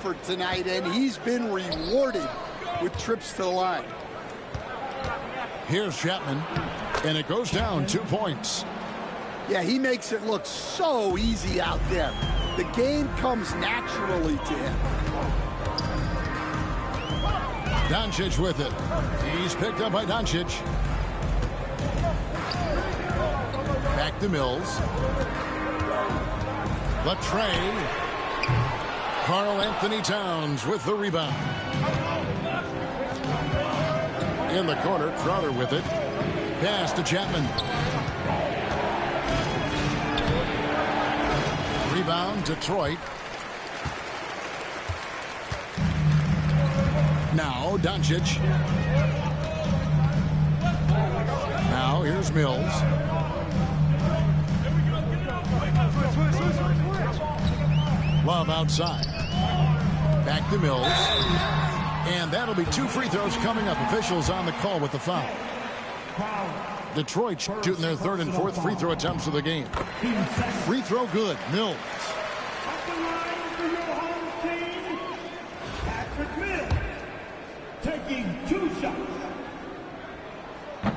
effort tonight, and he's been rewarded with trips to the line. Here's Chapman, and it goes down 2 points. Yeah, he makes it look so easy out there. The game comes naturally to him. Doncic with it. He's picked up by Doncic. Back to Mills. The tray. Karl Anthony Towns with the rebound. In the corner, Crowder with it. Pass to Chapman. Rebound, Detroit. Now, Doncic. Now, here's Mills. Love outside. Back to Mills. And that'll be 2 free throws coming up. Officials on the call with the foul. Detroit shooting their 3rd and 4th free throw attempts of the game. Free throw good. Mills. Taking 2 shots.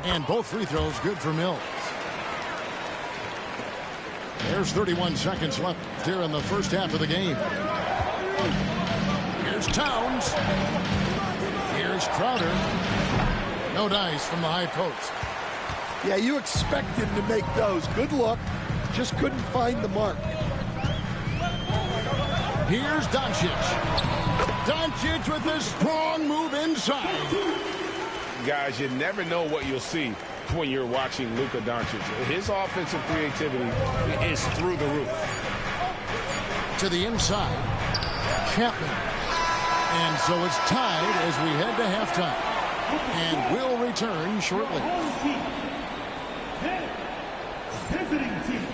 And both free throws good for Mills. There's 31 seconds left here in the first half of the game. Here's Towns. Here's Crowder. No dice from the high post. Yeah, you expect him to make those. Good look. Just couldn't find the mark. Here's Doncic. Doncic with a strong move inside. Guys, you never know what you'll see when you're watching Luka Doncic. His offensive creativity is through the roof. To the inside. Chapman. And so it's tied as we head to halftime. And we'll return shortly. Visiting team.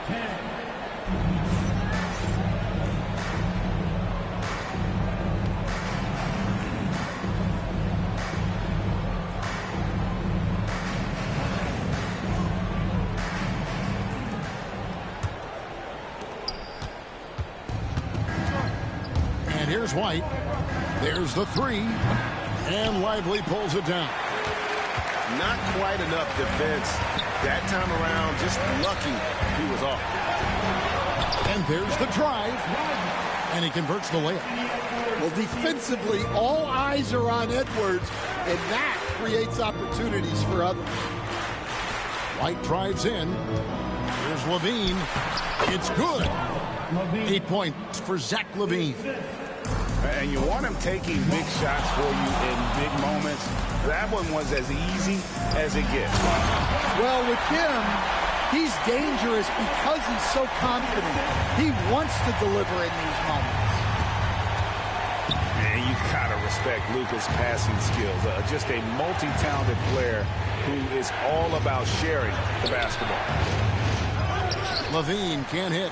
10. And here's White. There's the 3. And Lively pulls it down. Not quite enough defense that time around. Just lucky he was off. And there's the drive. And he converts the layup. Well, defensively, all eyes are on Edwards, and that creates opportunities for others. White drives in. Here's LaVine. It's good. 8 points for Zach LaVine. And you want him taking big shots for you in big moments. That one was as easy as it gets. Well, with him, he's dangerous because he's so confident. He wants to deliver in these moments. And you gotta respect Luka's passing skills. Just a multi-talented player who is all about sharing the basketball. LaVine can't hit.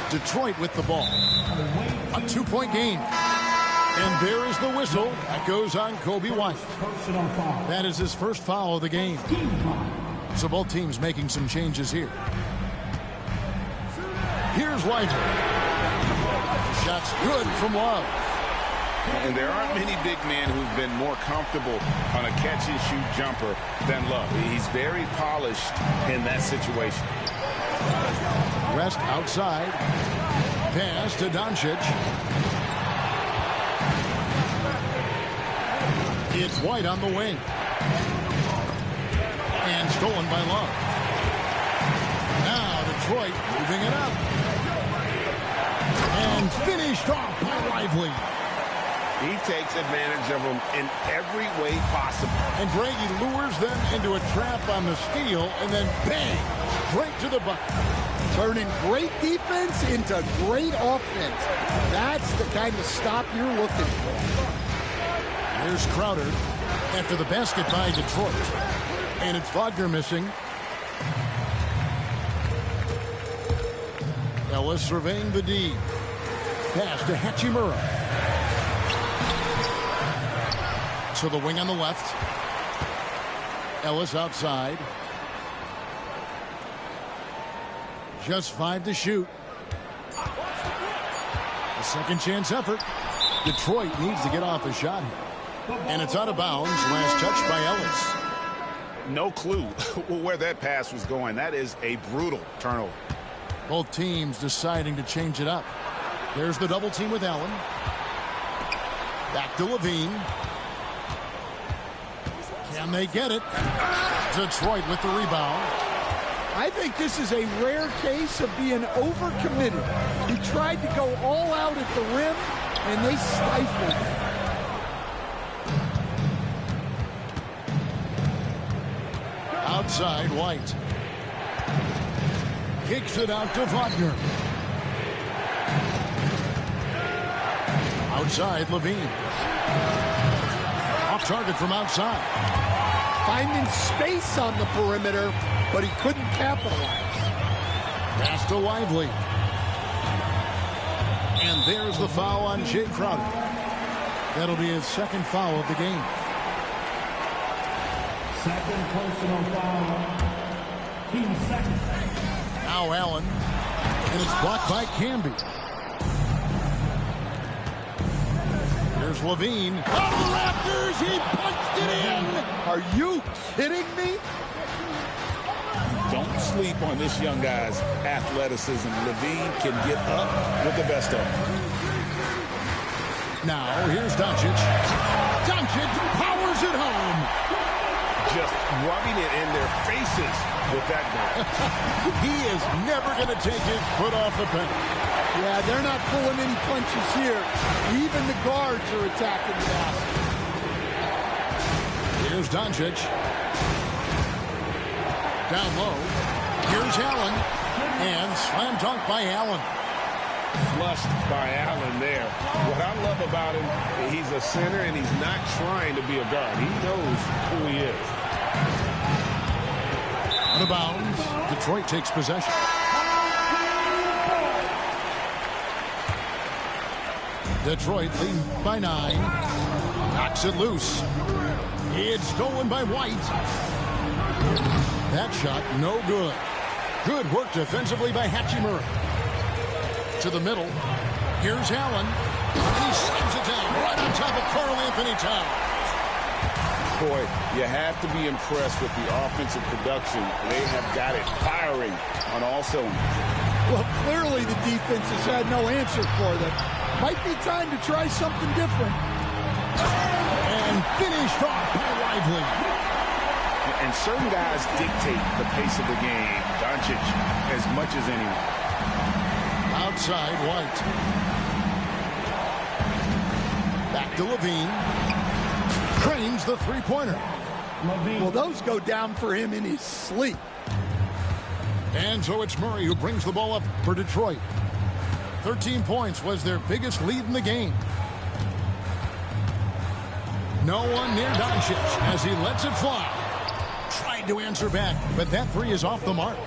Detroit with the ball. A 2-point game. And there is the whistle. That goes on Kobe White. That is his first foul of the game. So both teams making some changes here. Here's Lively. Shot's good from Love. And there aren't many big men who've been more comfortable on a catch-and-shoot jumper than Love. He's very polished in that situation. West outside. Pass to Doncic. It's White on the wing. And stolen by Love. Now Detroit moving it up. And finished off by Lively. He takes advantage of them in every way possible. And Brady lures them into a trap on the steal, and then bang, straight to the bucket. Turning great defense into great offense. That's the kind of stop you're looking for. Here's Crowder after the basket by Detroit. And it's Wagner missing. Ellis surveying the D. Pass to Hachimura. To the wing on the left. Ellis outside. Just 5 to shoot. The Second chance effort. Detroit needs to get off a shot here. And it's out of bounds. Last touch by Ellis. No clue where that pass was going. That is a brutal turnover. Both teams deciding to change it up. There's the double team with Allen. Back to Levine. Can they get it? Detroit with the rebound. I think this is a rare case of being overcommitted. He tried to go all out at the rim, and they stifled him. Outside, White. Kicks it out to Wagner. Outside, Levine. Off target from outside. Finding space on the perimeter, but he couldn't capitalize. Pass to Lively. And there's the foul on Jay Crowder. That'll be his second foul of the game. Second personal foul. Team second. Now Allen. And it's blocked by Camby. Here's Levine. Out of the rafters. He punched it in. Are you kidding me? Don't sleep on this young guy's athleticism. Levine can get up with the best of them. Now here's Doncic. Doncic powers it home. Just rubbing it in their faces with that ball. He is never going to take his foot off the pedal. Yeah, they're not pulling any punches here. Even the guards are attacking the basket. Here's Doncic. Down low. Here's Allen. And slam dunk by Allen. Flushed by Allen there. What I love about him, he's a center and he's not trying to be a guard. He knows who he is. Out of bounds. Detroit takes possession. Detroit lead by 9. Knocks it loose. It's stolen by White. That shot no good. Good work defensively by Hachimura. To the middle. Here's Allen. And he slams it down right on top of Karl Anthony Towns. Boy, you have to be impressed with the offensive production. They have got it firing on all cylinders. Well, clearly the defense has had no answer for them. Might be time to try something different. And finished off by Lively. And certain guys dictate the pace of the game. Doncic as much as anyone. Outside, White. Back to Levine. Cranes the three-pointer. Well, those go down for him in his sleep. And so it's Murray who brings the ball up for Detroit. 13 points was their biggest lead in the game. No one near Doncic as he lets it fly. Tried to answer back, but that three is off the mark.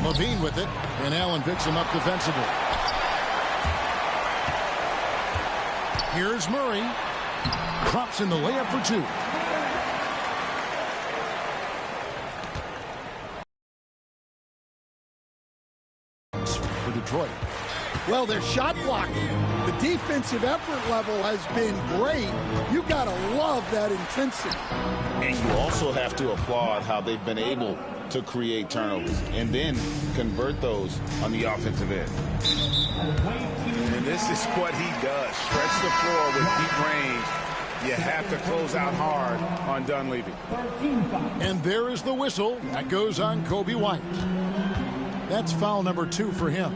Levine with it, and Allen picks him up defensively. Here's Murray. Drops in the layup for 2. For Detroit. Well, they're shot blocking. The defensive effort level has been great. You got to love that intensity. And you also have to applaud how they've been able to create turnovers and then convert those on the offensive end. And this is what he does. Stretch the floor with deep range. You have to close out hard on Dunleavy. And there is the whistle. That goes on Coby White. That's foul number 2 for him.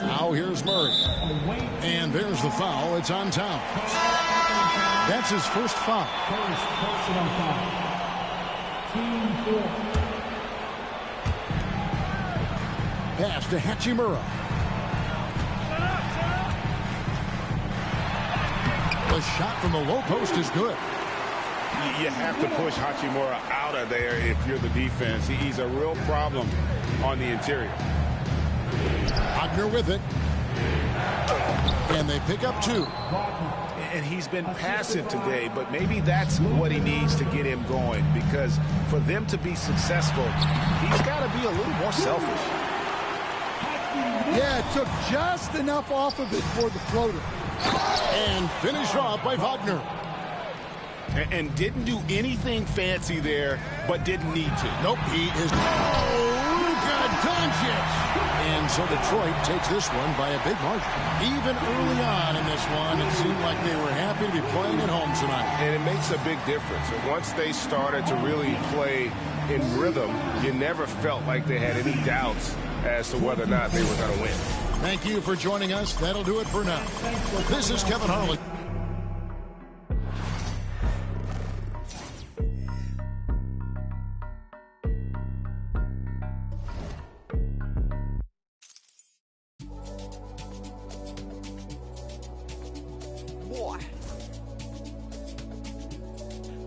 Now here's Murray. And there's the foul. It's on Towns. That's his first foul. First personal foul. Team 4. Pass to Hachimura. The shot from the low post is good. You have to push Hachimura out of there if you're the defense. He's a real problem on the interior. Wagner with it. And they pick up 2. And he's been passive today, but maybe that's what he needs to get him going, because for them to be successful, he's got to be a little more selfish. Yeah, took just enough off of it for the floater. And finished off by Wagner. And didn't do anything fancy there, but didn't need to. Nope, he is... Oh, Luka Doncic! And so Detroit takes this one by a big margin. Even early on in this one, it seemed like they were happy to be playing at home tonight. And it makes a big difference. And once they started to really play in rhythm, you never felt like they had any doubts as to whether or not they were going to win. Thank you for joining us. That'll do it for now. This is Kevin Harlan. Boy.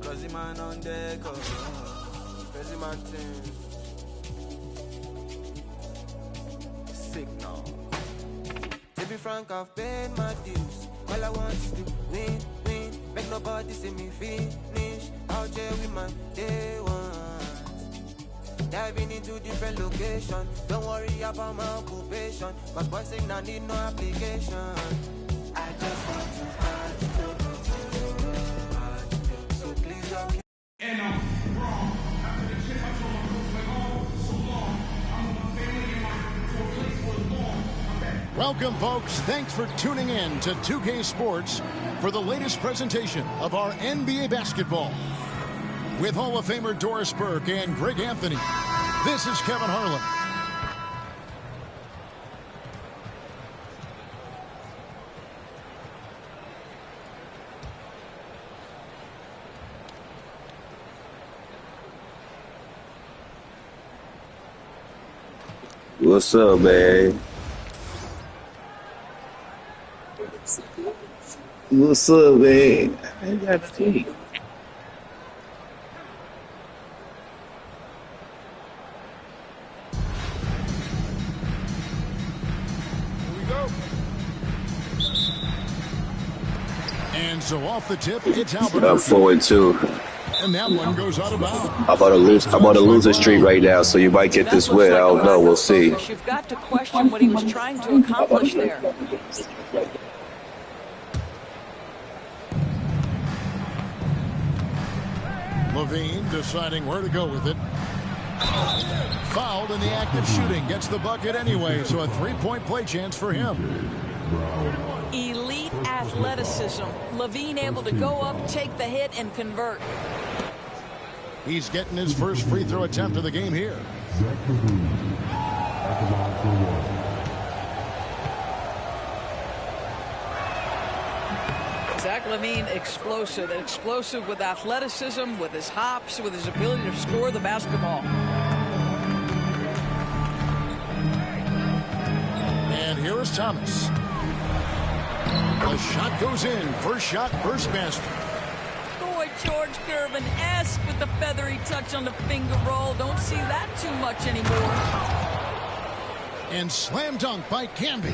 Crazy man on deck. Crazy man team. Signal. To be frank, I've paid my dues. All I want is to win, win. Make nobody see me finish. Out here with my day one. Diving into different locations. Don't worry about my occupation. Cause boys saying I need no application. I just want to hide. So please don't. And I'm wrong. After the chip, I told my coach, like, oh, so long. I'm with my family and my place for long. I'm back. Welcome, folks. Thanks for tuning in to 2K Sports for the latest presentation of our NBA basketball. With Hall of Famer Doris Burke and Greg Anthony, this is Kevin Harlan. What's up, man? What's up, man? I got to see. And so off the tip, it's Albert. Up 4-2. And that one goes out of bounds. I'm on a losing streak right now, so you might get this win. I don't know. We'll see. You've got to question what he was trying to accomplish there. Levine deciding where to go with it. Fouled in the act of shooting. Gets the bucket anyway, so a three-point play chance for him. Elite athleticism. Levine able to go up, take the hit, and convert. He's getting his first free throw attempt of the game here. Zach Levine, explosive. Explosive with athleticism, with his hops, with his ability to score the basketball. And here is Thomas. The shot goes in. First shot, first basket. Boy, George Gervin-esque with the feathery touch on the finger roll. Don't see that too much anymore. And slam dunk by Camby.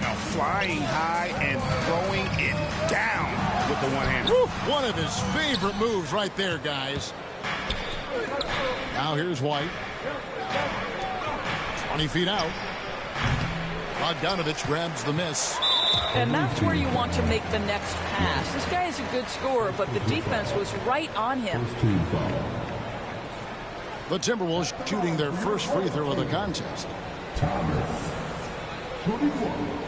Now flying high and throwing it down with the one-hander. One of his favorite moves right there, guys. Now here's White. 20 feet out. Bogdanovich grabs the miss. And that's where you want to make the next pass. This guy is a good scorer, but the defense was right on him. The Timberwolves shooting their first free throw of the contest. Thomas. 21.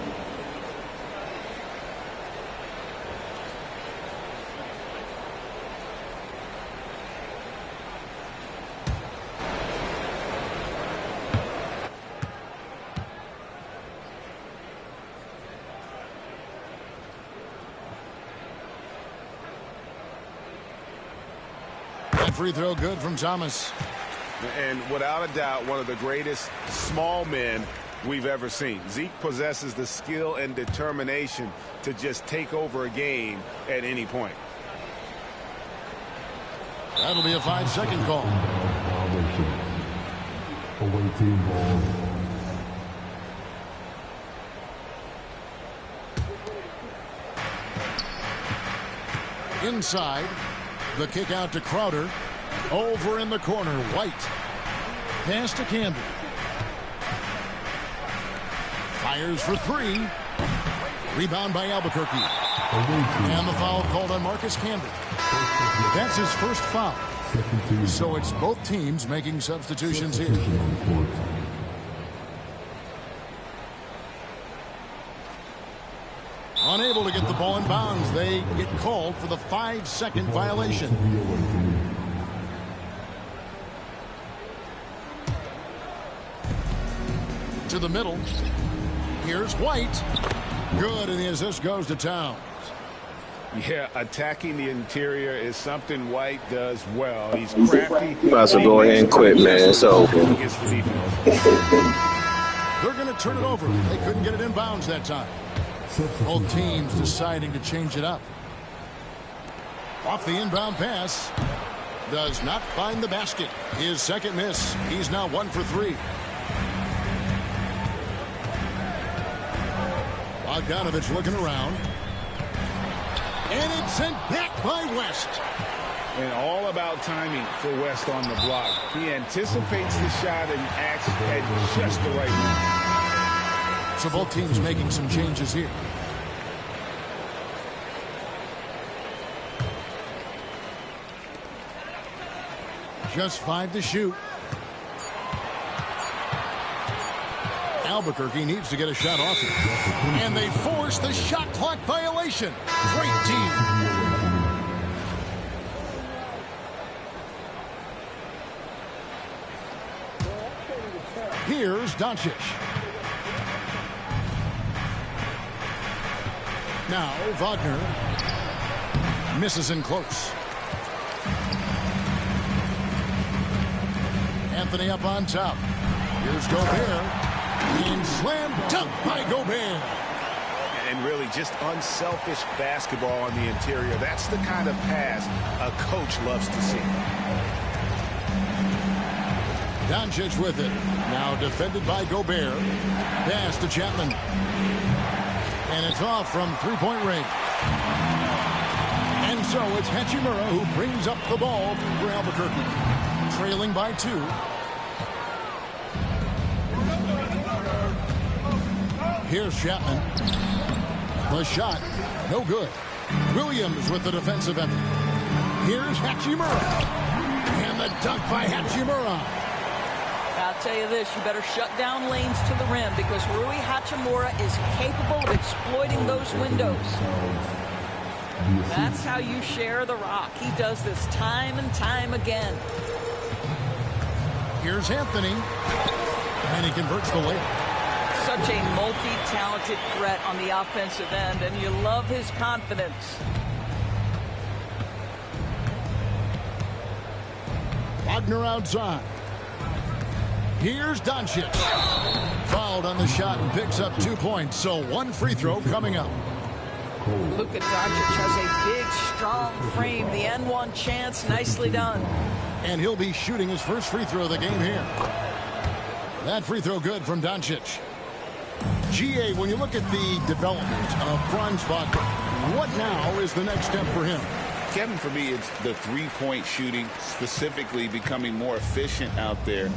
Free throw good from Thomas. And without a doubt, one of the greatest small men we've ever seen. Zeke possesses the skill and determination to just take over a game at any point. That'll be a 5-second call. Away team ball. Inside. The kick out to Crowder. Over in the corner, White. Pass to Campbell. Fires for three. Rebound by Albuquerque. And the foul called on Marcus Camby. That's his first foul. So it's both teams making substitutions here. Unable to get the ball in bounds. They get called for the 5-second violation. To the middle. Here's White. Good, and the assist goes to Towns. Yeah, attacking the interior is something White does well. He's crafty. You might as well go ahead and quit, man. It's over. They're going to turn it over. They couldn't get it in bounds that time. Both teams deciding to change it up. Off the inbound pass. Does not find the basket. His second miss. He's now 1 for 3. Bogdanovich looking around. And it's sent back by West. And all about timing for West on the block. He anticipates the shot and acts at just the right moment. So both teams making some changes here. Just 5 to shoot. Albuquerque needs to get a shot off it. And they force the shot clock violation. Great team. Here's Doncic. Now Wagner misses in close. Anthony up on top. Here's Gobert. And slam dunk by Gobert. And really just unselfish basketball on the interior. That's the kind of pass a coach loves to see. Doncic with it. Now defended by Gobert. Pass to Chapman. And it's off from three-point range. And so it's Hachimura who brings up the ball for Albuquerque. Trailing by 2. Here's Chapman. The shot, no good. Williams with the defensive effort. Here's Hachimura. And the dunk by Hachimura. I'll tell you this, you better shut down lanes to the rim because Rui Hachimura is capable of exploiting those windows. That's how you share the rock. He does this time and time again. Here's Anthony. And he converts the layup. Such a multi-talented threat on the offensive end, and you love his confidence. Wagner outside. Here's Doncic. Fouled on the shot and picks up 2 points, so 1 free throw coming up. Luka Doncic has a big, strong frame. The N1 chance, nicely done. And he'll be shooting his first free throw of the game here. That free throw good from Doncic. GA, when you look at the development of Franz Wagner, what now is the next step for him? Kevin, for me, it's the three-point shooting, specifically becoming more efficient out there.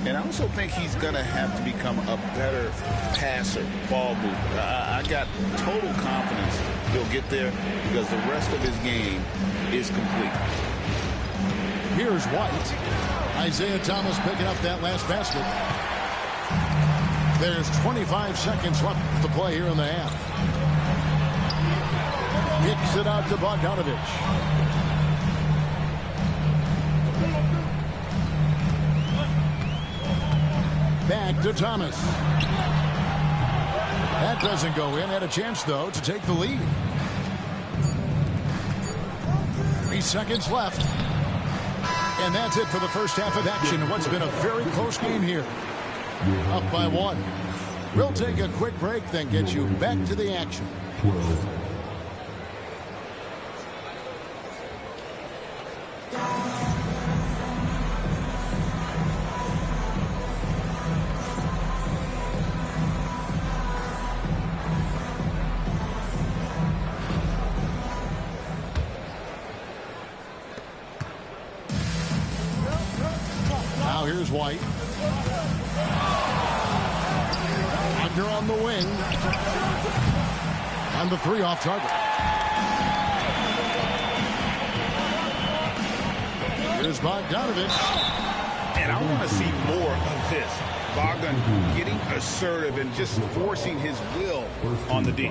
And I also think he's going to have to become a better passer, ball mover. I got total confidence he'll get there because the rest of his game is complete. Here's White. Isaiah Thomas picking up that last basket. There's 25 seconds left to play here in the half. Kicks it out to Bogdanovich. Back to Thomas. That doesn't go in. Had a chance, though, to take the lead. 3 seconds left. And that's it for the first half of action in what's been a very close game here. Up by 1. We'll take a quick break, then get you back to the action. Now here's White. Wagner on the wing. And the three off target. Here's Bogdanovich. And I want to see more of this. Bogdan getting assertive and just forcing his will on the D.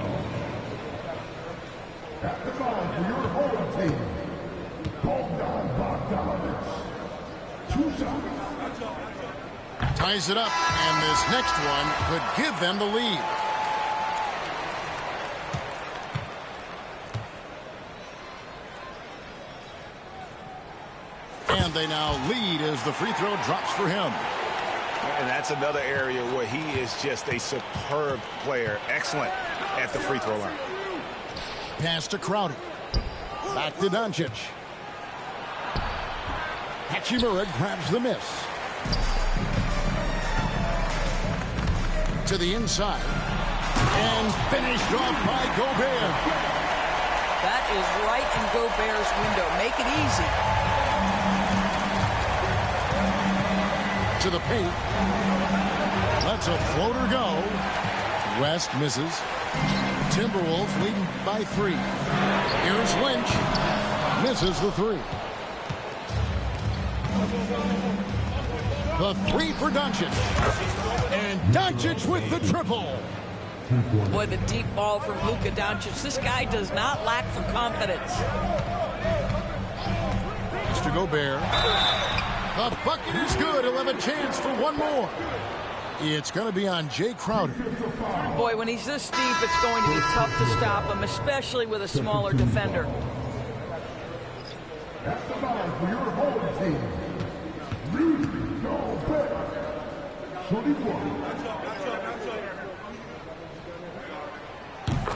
At the line for your home team, Bogdan Bogdanovich. 2 shots. Ties it up, and this next one could give them the lead. And they now lead as the free throw drops for him. And that's another area where he is just a superb player. Excellent at the free throw line. Pass to Crowder. Back to Doncic. Hachimura grabs the miss. To the inside. And finished off by Gobert. That is right in Gobert's window. Make it easy. To the paint. Lets a floater go. West misses. Timberwolves leading by 3. Here's Lynch. Misses the 3. The 3 for Doncic. And Doncic with the triple. Boy, the deep ball from Luka Doncic. This guy does not lack for confidence. Mr. Gobert. The bucket is good. He'll have a chance for one more. It's going to be on Jay Crowder. Boy, when he's this deep, it's going to be tough to stop him, especially with a smaller defender. At the line for your home team, Rudy Gobert. 21.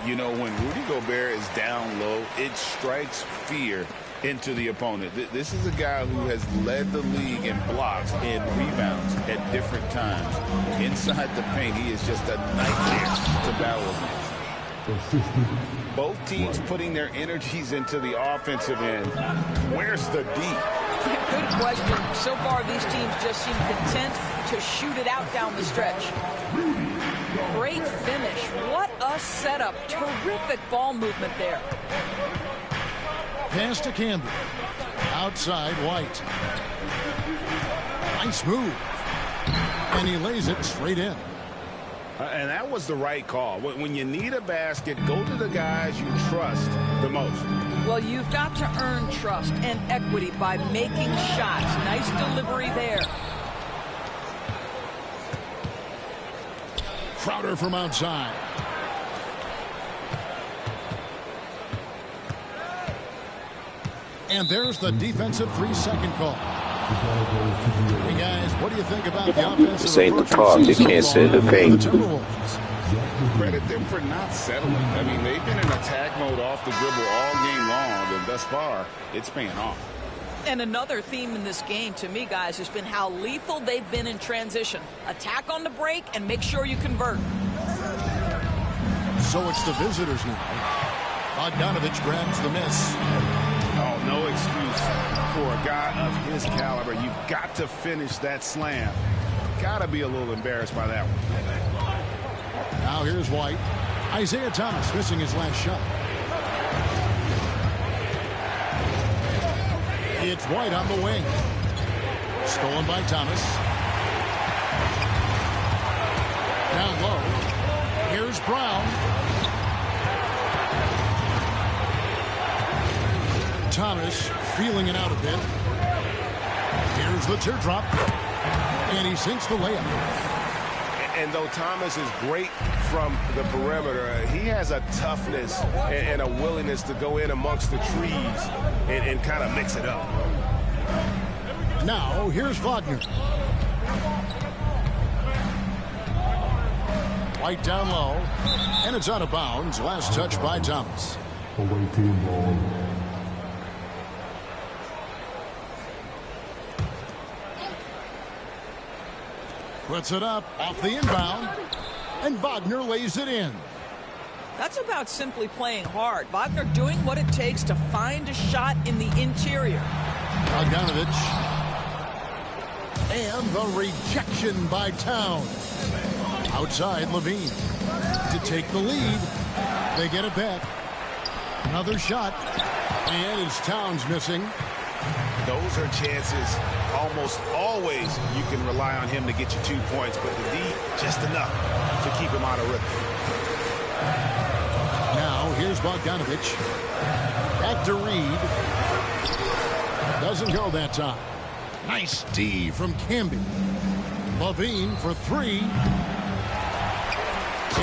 You know, when Rudy Gobert is down low, it strikes fear into the opponent. This is a guy who has led the league in blocks and rebounds at different times. Inside the paint, he is just a nightmare to battle against. Both teams putting their energies into the offensive end. Where's the D? Good question. So far, these teams just seem content to shoot it out down the stretch. Great finish. What a setup. Terrific ball movement there. Pass to Campbell. Outside, White. Nice move. And he lays it straight in. And that was the right call. When you need a basket, go to the guys you trust the most. Well, you've got to earn trust and equity by making shots. Nice delivery there. Crowder from outside. And there's the defensive 3-second call. Hey guys, what do you think about the offensive? This ain't the park. You can't sit in the paint. Credit them for not settling. I mean, they've been in attack mode off the dribble all game long, and thus far, it's paying off. And another theme in this game, to me, guys, has been how lethal they've been in transition. Attack on the break and make sure you convert. So it's the visitors now. Bogdanovich grabs the miss. Oh, no excuse for a guy of his caliber. You've got to finish that slam. Got to be a little embarrassed by that one. Now here's White. Isaiah Thomas missing his last shot. It's White on the wing. Stolen by Thomas. Down low. Here's Brown. Thomas feeling it out a bit. Here's the teardrop. And he sinks the layup. And though Thomas is great from the perimeter, he has a toughness and a willingness to go in amongst the trees and kind of mix it up. Now, here's Wagner. White down low. And it's out of bounds. Last touch by Thomas. Away team ball. Puts it up off the inbound. And Wagner lays it in. That's about simply playing hard. Wagner doing what it takes to find a shot in the interior. Bogdanovich. And the rejection by Town. Outside, Levine to take the lead. They get it back. Another shot. And it's Towns missing. Those are chances. Almost always you can rely on him to get you 2 points, but the D, just enough to keep him out of rhythm. Now, here's Bogdanovich. Back to Reed. Doesn't go that time. Nice D from Camby. Levine for three.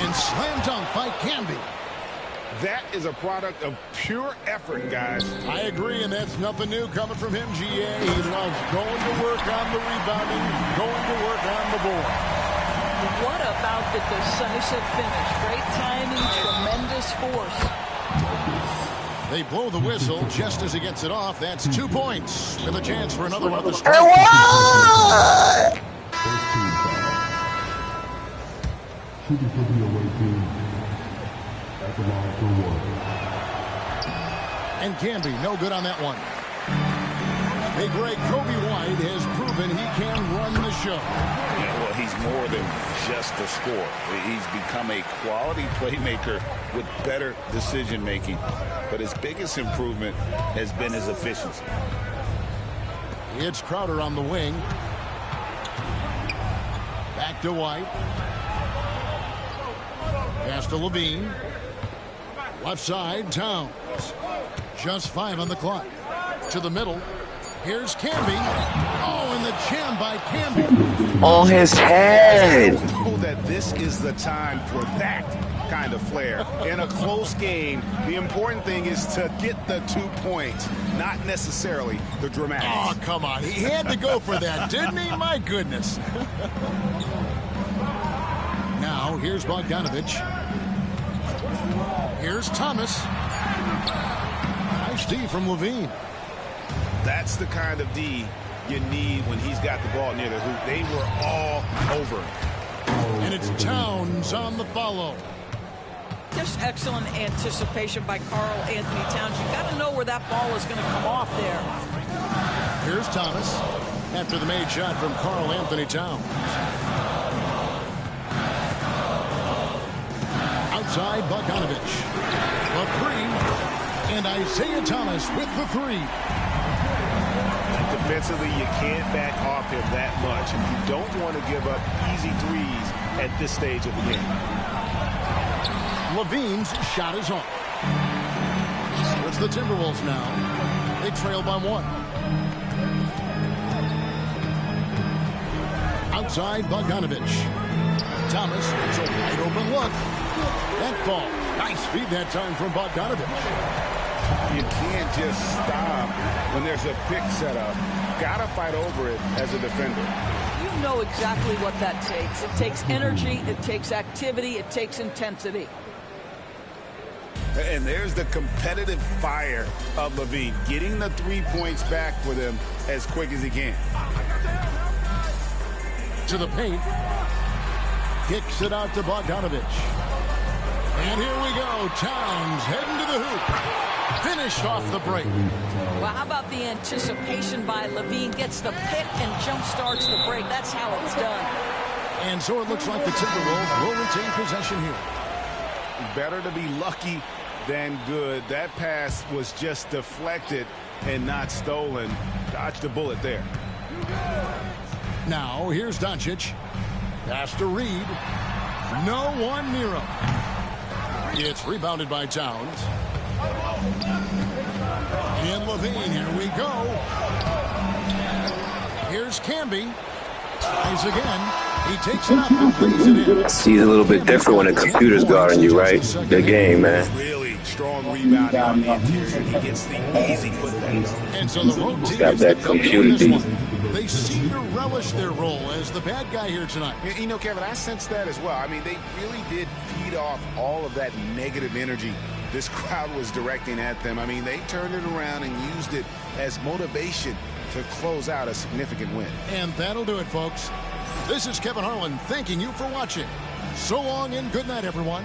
And slam dunk by Camby. That is a product of pure effort, guys. I agree, and that's nothing new coming from him, GA. He loves going to work on the rebounding, going to work on the board. What about the decisive finish? Great timing, tremendous force. They blow the whistle just as he gets it off. That's 2 points with a chance for another one of the strike. Shooting for the away team. At the line for one. And Camby, no good on that one. Hey, Greg, Coby White has proven he can run the show. Yeah, well, he's more than just a scorer. He's become a quality playmaker with better decision-making. But his biggest improvement has been his efficiency. It's Crowder on the wing. Back to White. Pass to Levine. Left side, Towns. Just 5 on the clock. To the middle. Here's Camby. Oh, and the jam by Camby. On his head. Know that this is the time for that kind of flair. In a close game, the important thing is to get the 2 points, not necessarily the dramatics. Oh, come on. He had to go for that, didn't he? My goodness. Now, here's Bogdanovich. Here's Thomas. Nice D from Levine. That's the kind of D you need when he's got the ball near the hoop. They were all over. And it's Towns on the follow. Just excellent anticipation by Karl Anthony Towns. You got to know where that ball is going to come off there. Here's Thomas after the made shot from Karl Anthony Towns. Outside, Bogdanovich. The three. And Isaiah Thomas with the three. Defensively, you can't back off him that much. And you don't want to give up easy threes at this stage of the game. Levine's shot is off. It's the Timberwolves now. They trail by 1. Outside, Bogdanovich. Thomas, it's a wide open look. That ball. Nice feed that time from Bogdanovich. You can't just stop when there's a pick set up. Got to fight over it as a defender. You know exactly what that takes. It takes energy, it takes activity, it takes intensity. And there's the competitive fire of Levine, getting the 3 points back for them as quick as he can. To the paint. Kicks it out to Bogdanovich. And here we go. Towns heading to the hoop. Finished off the break. Well, how about the anticipation by Levine? Gets the pick and jump starts the break. That's how it's done. And so it looks like the Timberwolves will retain possession here. Better to be lucky than good. That pass was just deflected and not stolen. Dodged a bullet there. Now, here's Doncic. Pass to Reed. No one near him. It's rebounded by Towns. And Levine, here we go. Here's Camby. Tries again. He takes it up and plays it in. See, a little bit different when a computer's guarding you, right? Good game, man. Really strong rebound on the interior. He gets the easy putbacks. And so the road team Got that computer deep. They seem to relish their role as the bad guy here tonight. You know, Kevin, I sense that as well. I mean, they really did feed off all of that negative energy this crowd was directing at them. I mean, they turned it around and used it as motivation to close out a significant win. And that'll do it, folks. This is Kevin Harlan thanking you for watching. So long and good night, everyone.